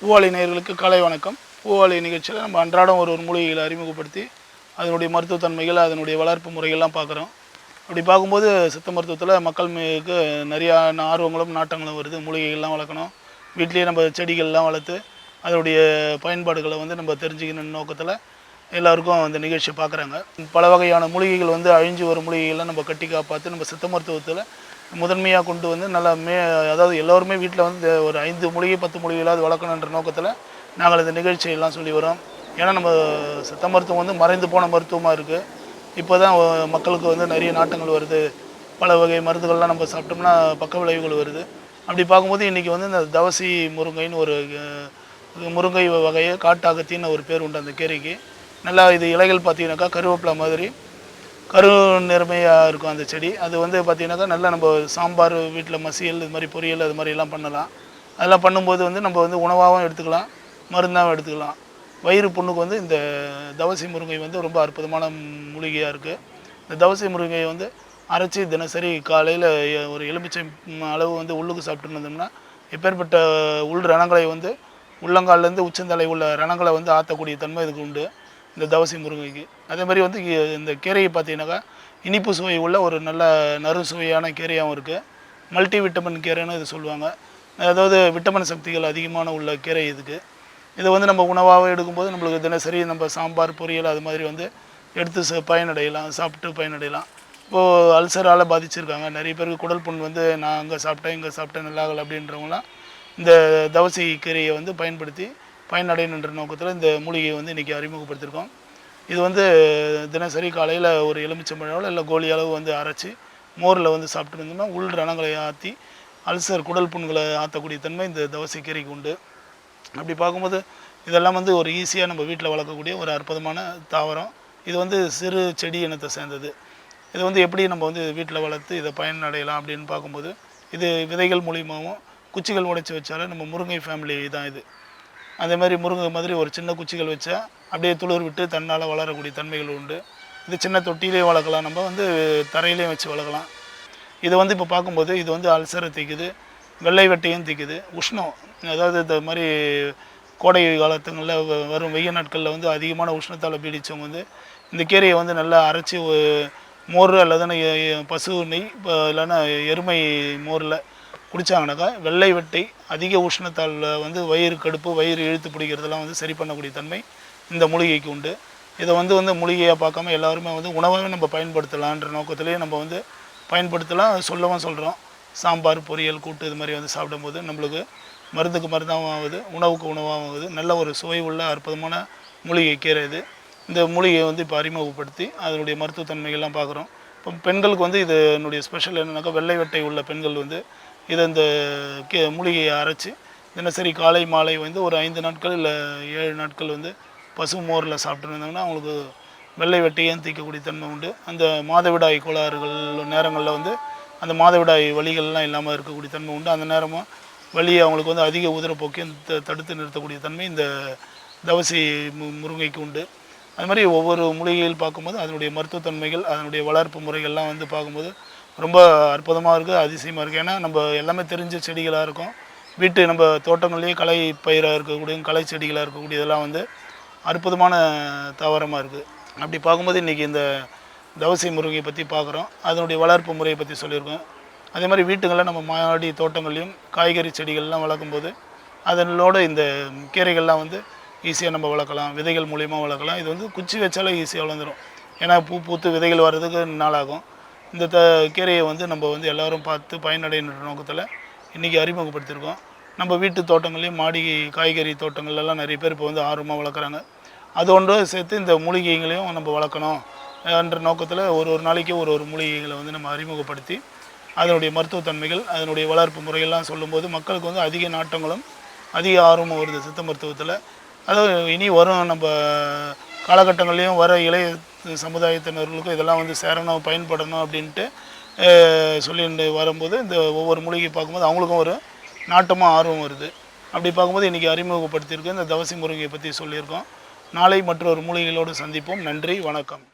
பூவாளி நேயர்களுக்கு காலை வணக்கம். பூவாளி நிகழ்ச்சியில் நம்ம அன்றாடம் ஒரு மூலிகைகளை அறிமுகப்படுத்தி அதனுடைய மருத்துவத்தன்மைகள், அதனுடைய வளர்ப்பு முறைகள்லாம் பார்க்குறோம். அப்படி பார்க்கும்போது சித்த மருத்துவத்தில் மக்கள் மீது நிறையா ஆர்வங்களும் நாட்டங்களும் வருது. மூலிகைகள்லாம் வளர்க்கணும், வீட்லேயே நம்ம செடிகள்லாம் வளர்த்து அதனுடைய பயன்பாடுகளை நம்ம தெரிஞ்சுக்கணும் நோக்கத்தில் எல்லாருக்கும் அந்த நிகழ்ச்சியை பார்க்குறாங்க. பல வகையான மூலிகைகள் அழிஞ்சு வரும் மூலிகைகள்லாம் நம்ம கட்டி காப்பாற்றி நம்ம சித்த மருத்துவத்தில் முதன்மையாக கொண்டு நல்லா அதாவது எல்லோருமே வீட்டில் ஒரு 5 மூலிகை 10 மூலிகைகளாவது வளர்க்கணுன்ற நோக்கத்தில் நாங்கள் இந்த நிகழ்ச்சியெல்லாம் சொல்லி வரோம். ஏன்னா நம்ம சித்த மருத்துவம் மறைந்து போன மருத்துவமாக இருக்குது. இப்போ தான் மக்களுக்கு நிறைய நாட்டங்கள் வருது. பல வகை மருந்துகள்லாம் நம்ம சாப்பிட்டோம்னா பக்க விளைவுகள் வருது. அப்படி பார்க்கும்போது இன்றைக்கி இந்த தவசி முருங்கைன்னு ஒரு முருங்கை வகையை காட்டாகத்தின்னு ஒரு பேர் உண்டு அந்த கீரைக்கு. நல்லா இது இலைகள் பார்த்தீங்கன்னாக்கா கருவேப்பிலை மாதிரி கரு நிறமையாக இருக்கும் அந்த செடி. அது பார்த்திங்கனாக்கா நல்லா நம்ம சாம்பார், வீட்டில் மசியல், இது மாதிரி பொரியல் அது மாதிரிலாம் பண்ணலாம். அதெல்லாம் பண்ணும்போது நம்ம உணவாகவும் எடுத்துக்கலாம், மருந்தாகவும் எடுத்துக்கலாம். வயிறு புண்ணுக்கு இந்த தவசி முருங்கை ரொம்ப அற்புதமான மூலிகையாக இருக்குது. இந்த தவசி முருங்கையை அரைச்சி தினசரி காலையில் ஒரு எலுமிச்சை அளவு உள்ளுக்கு சாப்பிட்டுன்னு வந்தோம்னா எப்பேற்பட்ட உள் ரணங்களை உள்ளங்கால்லேருந்து உச்சந்தலை உள்ள ரணங்களை ஆற்றக்கூடிய தன்மை இதுக்கு உண்டு இந்த தவசி முருங்கைக்கு. அதே மாதிரி இந்த கீரையை பார்த்தீங்கன்னாக்கா இனிப்பு சுவை உள்ள ஒரு நல்ல நறு சுவையான கீரையாகவும் இருக்குது. மல்டி விட்டமின் கீரைன்னு இது சொல்லுவாங்க. அதாவது விட்டமின் சக்திகள் அதிகமான உள்ள கீரை இதுக்கு. இதை நம்ம உணவாக எடுக்கும்போது நம்மளுக்கு தினசரி நம்ம சாம்பார், பொரியல் அது மாதிரி எடுத்து பயனடையலாம், சாப்பிட்டு பயனடையலாம். இப்போது அல்சரால் பாதிச்சிருக்காங்க நிறைய பேருக்கு. குடல் புண் நான் அங்கே சாப்பிட்டேன் இங்கே சாப்பிட்டேன் நல்லாகலை அப்படின்றவங்களாம் இந்த தவசி கீரையை பயன்படுத்தி பயனடையணுன்ற நோக்கத்தில் இந்த மூலிகையை இன்றைக்கி அறிமுகப்படுத்தியிருக்கோம். இது தினசரி காலையில் ஒரு எலுமிச்சம்பழம் இல்லை கோலி அளவு அரைச்சி மோரில் சாப்பிட்டு இருந்தோம்னா உள் ரணங்களை ஆற்றி அல்சர் குடல் புண்களை ஆற்றக்கூடிய தன்மை இந்த தவசி கீரைக்கு உண்டு. அப்படி பார்க்கும்போது இதெல்லாம் ஒரு ஈஸியாக நம்ம வீட்டில் வளர்க்கக்கூடிய ஒரு அற்புதமான தாவரம். இது சிறு செடி இனத்தை சேர்ந்தது. இது எப்படி நம்ம வீட்டில் வளர்த்து இதை பயனடையலாம் அப்படின்னு பார்க்கும்போது இது விதைகள் மூலியமாகவும் குச்சிகள் உடைச்சி வச்சாலும் நம்ம முருங்கை ஃபேமிலி தான் இது. அதே மாதிரி முருங்கை மாதிரி ஒரு சின்ன குச்சிகள் வச்சா அப்படியே துளிர் விட்டு தன்னால் வளரக்கூடிய தன்மைகள் உண்டு. இது சின்ன தொட்டியிலே வளர்க்கலாம், நம்ம தரையிலையும் வச்சு வளர்க்கலாம். இது இப்போ பார்க்கும்போது இது அல்சரை தீக்குது, வெள்ளை வெட்டையும் தீக்குது, உஷ்ணம். அதாவது இந்த மாதிரி கோடை காலத்துங்களில் வரும் வெய்ய நாட்களில் அதிகமான உஷ்ணத்தால் பீடித்தவங்க இந்த கீரையை நல்லா அரைச்சி மோர் அல்லதுன்னா பசு நெய் இல்லைன்னா எருமை மோரில் குடித்தாங்கனாக்கா வெள்ளை வெட்டை அதிக உஷ்ணத்தால் வயிறு கடுப்பு, வயிறு இழுத்து பிடிக்கிறதெல்லாம் சரி பண்ணக்கூடிய தன்மை இந்த மூலிகைக்கு உண்டு. இதை மூலிகையாக பார்க்காம எல்லாருமே உணவாகவே நம்ம பயன்படுத்தலான்ற நோக்கத்திலேயே நம்ம பயன்படுத்தலாம், சொல்லவும் சொல்கிறோம். சாம்பார், பொரியல், கூட்டு இது மாதிரி சாப்பிடும்போது நம்மளுக்கு மருந்துக்கு மருந்தாகவும் ஆகுது, உணவுக்கு உணவாகவும் ஆகுது. நல்ல ஒரு சுவை உள்ள அற்புதமான மூலிகை கீரை இது. இந்த மூலிகையை இப்போ அறிமுகப்படுத்தி அதனுடைய மருத்துவத்தன்மைகள்லாம் பார்க்குறோம். இப்போ பெண்களுக்கு இது என்னுடைய ஸ்பெஷல் என்னென்னாக்கா வெள்ளை வெட்டை உள்ள பெண்கள் இதை இந்த மூலிகையை அரைச்சி தினசரி காலை மாலை ஒரு 5 நாட்கள் இல்லை 7 நாட்கள் பசு மோரில் சாப்பிட்டு இருந்தாங்கன்னா அவங்களுக்கு வெள்ளை வெட்டையும் தீர்க்கக்கூடிய தன்மை உண்டு. அந்த மாதவிடாய் கோளாறுகள் நேரங்களில் அந்த மாதவிடாய் வலிகள்லாம் இல்லாமல் இருக்கக்கூடிய தன்மை உண்டு. அந்த நேரமாக வலியை அவங்களுக்கு அதிக உதிரப்போக்கையும் தடுத்து நிறுத்தக்கூடிய தன்மை இந்த தவசி முருங்கைக்கு உண்டு. அது மாதிரி ஒவ்வொரு மூலிகைகள் பார்க்கும்போது அதனுடைய மருத்துவத்தன்மைகள், அதனுடைய வளர்ப்பு முறைகள்லாம் பார்க்கும்போது ரொம்ப அற்புதமாக இருக்குது, அதிசயமாக இருக்குது. ஏன்னா நம்ம எல்லாமே தெரிஞ்ச செடிகளாக இருக்கும். வீட்டு நம்ம தோட்டங்கள்லேயே கலை பயிராக இருக்கக்கூடிய கலை செடிகளாக இருக்கக்கூடிய இதெல்லாம் அற்புதமான தாவரமாக இருக்குது. அப்படி பார்க்கும்போது இன்றைக்கி இந்த தவசி முருங்கை பற்றி பார்க்குறோம், அதனுடைய வளர்ப்பு முறையை பற்றி சொல்லியிருக்கோம். அதே மாதிரி வீட்டுங்களில் நம்ம மாடி தோட்டங்கள்லேயும் காய்கறி செடிகள்லாம் வளர்க்கும்போது அதனோட இந்த கீரைகள்லாம் ஈஸியாக நம்ம வளர்க்கலாம், விதைகள் மூலிமா வளர்க்கலாம். இது குச்சி வச்சாலே ஈஸியாக வளர்ந்துடும். ஏன்னா பூத்து விதைகள் வர்றதுக்கு நாளாகும். இந்த கீரையை நம்ம எல்லோரும் பார்த்து பயனடைகின்ற நோக்கத்தில் இன்றைக்கி அறிமுகப்படுத்தியிருக்கோம். நம்ம வீட்டு தோட்டங்கள்லேயும் மாடி காய்கறி தோட்டங்கள்லாம் நிறைய பேர் இப்போ ஆர்வமாக வளர்க்குறாங்க. அது ஒன்று சேர்த்து இந்த மூலிகைகளையும் நம்ம வளர்க்கணும் என்ற நோக்கத்தில் ஒரு நாளைக்கு ஒரு மூலிகைகளை நம்ம அறிமுகப்படுத்தி அதனுடைய மருத்துவத்தன்மைகள், அதனுடைய வளர்ப்பு முறைகள்லாம் சொல்லும்போது மக்களுக்கு அதிக நாட்டங்களும் அதிக ஆர்வமும் வருது சித்த மருத்துவத்தில். அதுவும் இனி வரும் நம்ம காலகட்டங்கள்லேயும் வர இளைய சமுதாயத்தினர்களுக்கும் இதெல்லாம் சேரணும், பயன்படணும் அப்படின்ட்டு சொல்லிட்டு வரும்போது இந்த ஒவ்வொரு மூலிகை பார்க்கும்போது அவங்களுக்கும் ஒரு நாட்டமாக ஆர்வம் வருது. அப்படி பார்க்கும்போது இன்றைக்கி அறிமுகப்படுத்தியிருக்கோம், இந்த தவசி முருங்கையை பற்றி சொல்லியிருக்கோம். நாளை மற்றொரு மூலிகைகளோடு சந்திப்போம். நன்றி, வணக்கம்.